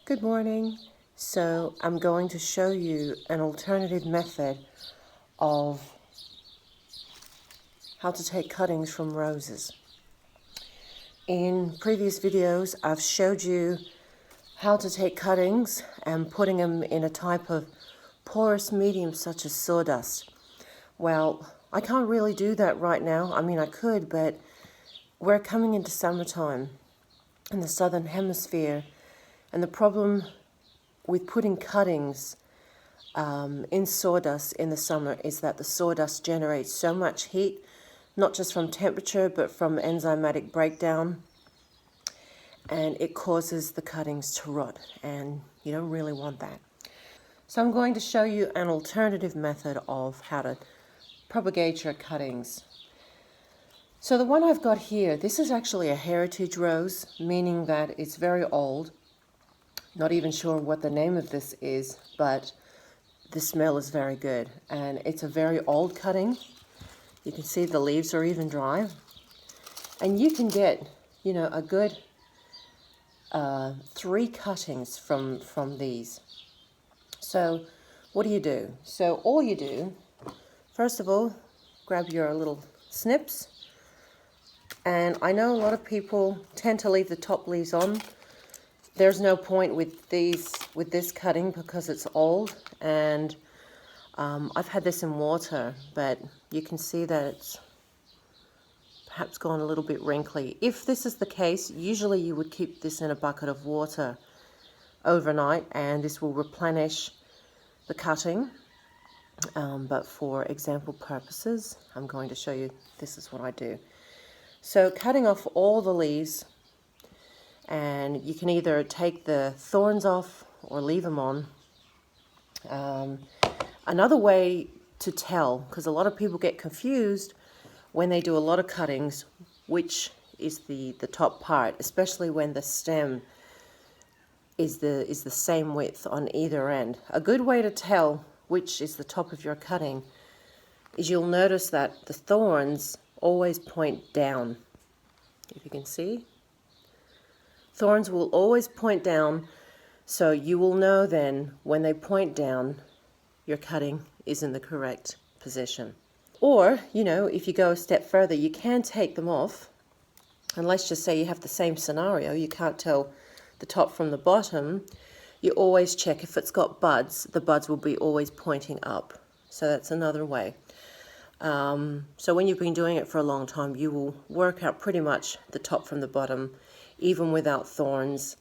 Good morning. So I'm going to show you an alternative method of how to take cuttings from roses. In previous videos, I've showed you how to take cuttings and putting them in a type of porous medium such as sawdust. Well, I can't really do that right now. I mean, I could, but we're coming into summertime in the southern hemisphere, and the problem with putting cuttings in sawdust in the summer is that the sawdust generates so much heat, not just from temperature but from enzymatic breakdown, and it causes the cuttings to rot, and you don't really want that. So I'm going to show you an alternative method of how to propagate your cuttings. So the one I've got here, this is actually a heritage rose, meaning that it's very old. Not even sure what the name of this is, but the smell is very good, and it's a very old cutting. You can see the leaves are even dry, and you can get, a good 3 cuttings from these. So what do? So all you do, first of all, grab your little snips, and I know a lot of people tend to leave the top leaves on. There's no point with this cutting because it's old, and I've had this in water, but you can see that it's perhaps gone a little bit wrinkly. If this is the case, usually you would keep this in a bucket of water overnight, and this will replenish the cutting. But for example purposes, I'm going to show you this is what I do. So cutting off all the leaves, and you can either take the thorns off or leave them on. Another way to tell, because a lot of people get confused when they do a lot of cuttings, which is the top part, especially when the stem is the same width on either end. A good way to tell which is the top of your cutting is you'll notice that the thorns always point down. If you can see, thorns will always point down, so you will know then when they point down, your cutting is in the correct position. Or, if you go a step further, you can take them off, and let's just say you have the same scenario, you can't tell the top from the bottom. You always check if it's got buds, the buds will be always pointing up. So that's another way. So when you've been doing it for a long time, you will work out pretty much the top from the bottom, even without thorns.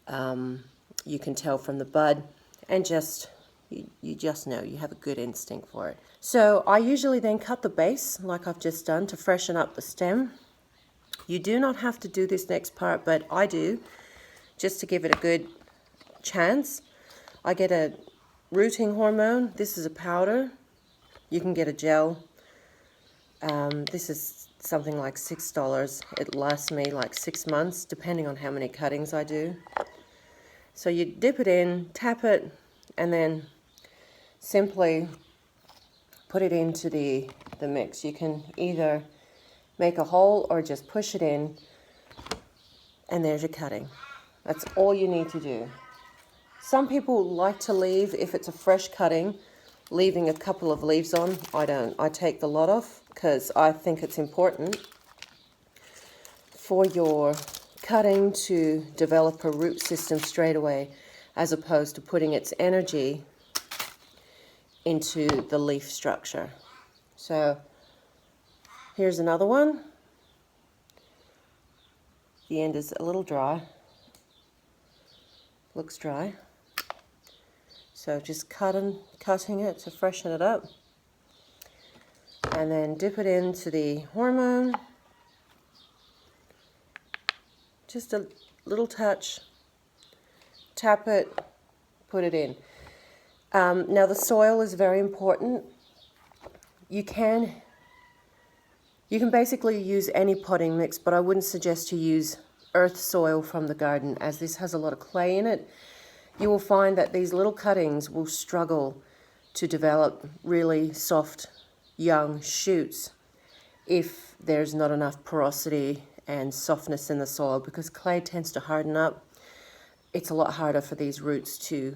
You can tell from the bud, and you just know, you have a good instinct for it. So I usually then cut the base like I've just done to freshen up the stem. You do not have to do this next part, but I do, just to give it a good chance. I get a rooting hormone. This is a powder. You can get a gel. This is something like $6. It lasts me like 6 months, depending on how many cuttings I do. So you dip it in, tap it, and then simply put it into the mix. You can either make a hole or just push it in, and there's your cutting. That's all you need to do. Some people like to leave, if it's a fresh cutting, leaving a couple of leaves on. I don't. I take the lot off because I think it's important for your cutting to develop a root system straight away, as opposed to putting its energy into the leaf structure. So here's another one. The end is a little dry. Looks dry. So just cutting it to freshen it up, and then dip it into the hormone. Just a little touch, tap it, put it in. Now the soil is very important. You can basically use any potting mix, but I wouldn't suggest to use earth soil from the garden, as this has a lot of clay in it. You will find that these little cuttings will struggle to develop really soft young shoots if there's not enough porosity and softness in the soil, because clay tends to harden up it's a lot harder for these roots to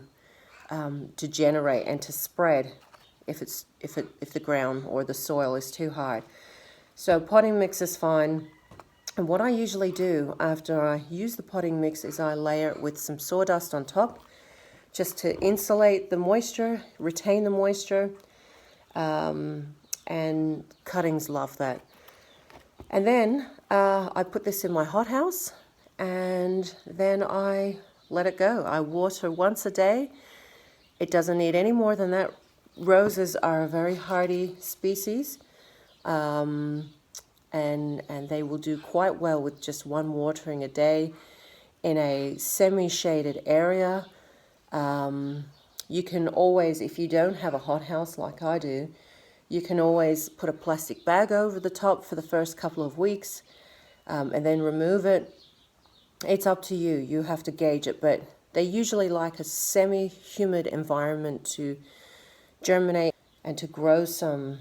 generate and to spread if the ground or the soil is too hard. So potting mix is fine. And what I usually do after I use the potting mix is I layer it with some sawdust on top, just to insulate the moisture, retain the moisture, and cuttings love that. And then I put this in my hothouse, and then I let it go. I water once a day. It doesn't need any more than that. Roses are a very hardy species, and they will do quite well with just one watering a day in a semi-shaded area. You can always, if you don't have a hothouse like I do, you can always put a plastic bag over the top for the first couple of weeks, and then remove it. It's up to you. You have to gauge it, but they usually like a semi-humid environment to germinate and to grow some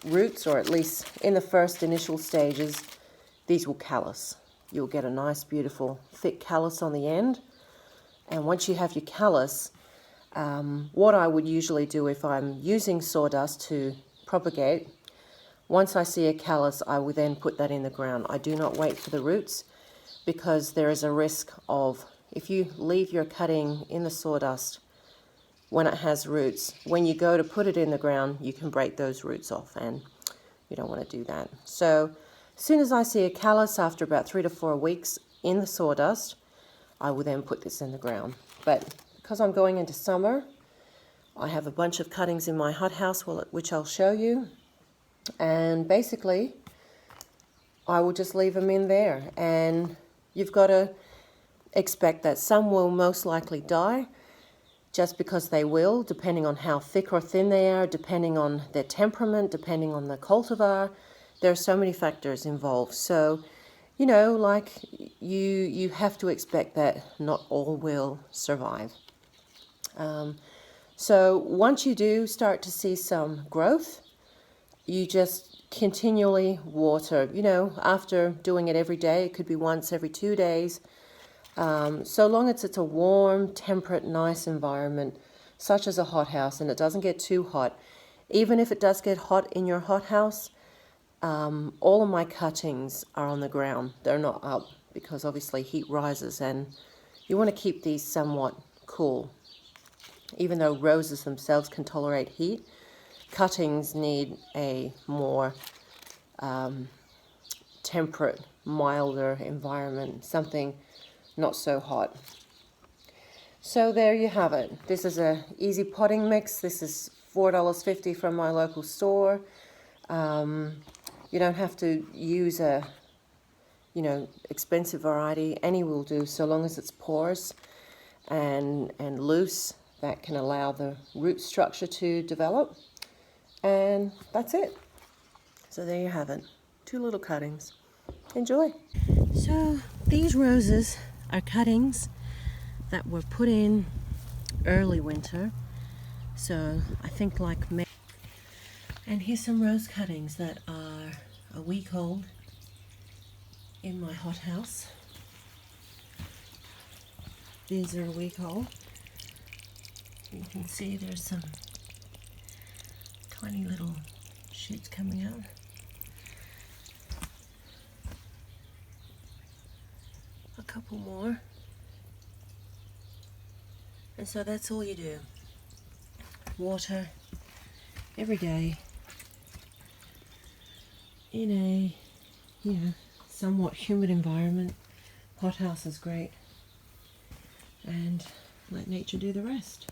roots, or at least in the first initial stages, these will callus. You'll get a nice, beautiful, thick callus on the end. And once you have your callus, what I would usually do if I'm using sawdust to propagate, once I see a callus, I will then put that in the ground. I do not wait for the roots, because there is a risk of, if you leave your cutting in the sawdust when it has roots, when you go to put it in the ground, you can break those roots off, and you don't want to do that. So as soon as I see a callus after about 3 to 4 weeks in the sawdust, I will then put this in the ground. But because I'm going into summer, I have a bunch of cuttings in my hothouse, which I'll show you. And basically, I will just leave them in there. And you've got to expect that some will most likely die, just because they will, depending on how thick or thin they are, depending on their temperament, depending on the cultivar. There are so many factors involved. So, you know, like you have to expect that not all will survive. So once you do start to see some growth, you just continually water. You know, after doing it every day, it could be once every 2 days. So long as it's a warm, temperate, nice environment, such as a hothouse, and it doesn't get too hot. Even if it does get hot in your hothouse, all of my cuttings are on the ground. They're not up, because obviously heat rises, and you want to keep these somewhat cool. Even though roses themselves can tolerate heat, cuttings need a more temperate, milder environment, something not so hot. So there you have it. This is a easy potting mix. This is $4.50 from my local store. You don't have to use a, expensive variety. Any will do, so long as it's porous and loose. That can allow the root structure to develop. And that's it. So there you have it. 2 little cuttings. Enjoy. So these roses are cuttings that were put in early winter. So I think like May. And here's some rose cuttings that are a week old in my hothouse. These are a week old. You can see there's some tiny little shoots coming out. A couple more. And so that's all you do. Water every day in a, somewhat humid environment. Hothouse is great. And let nature do the rest.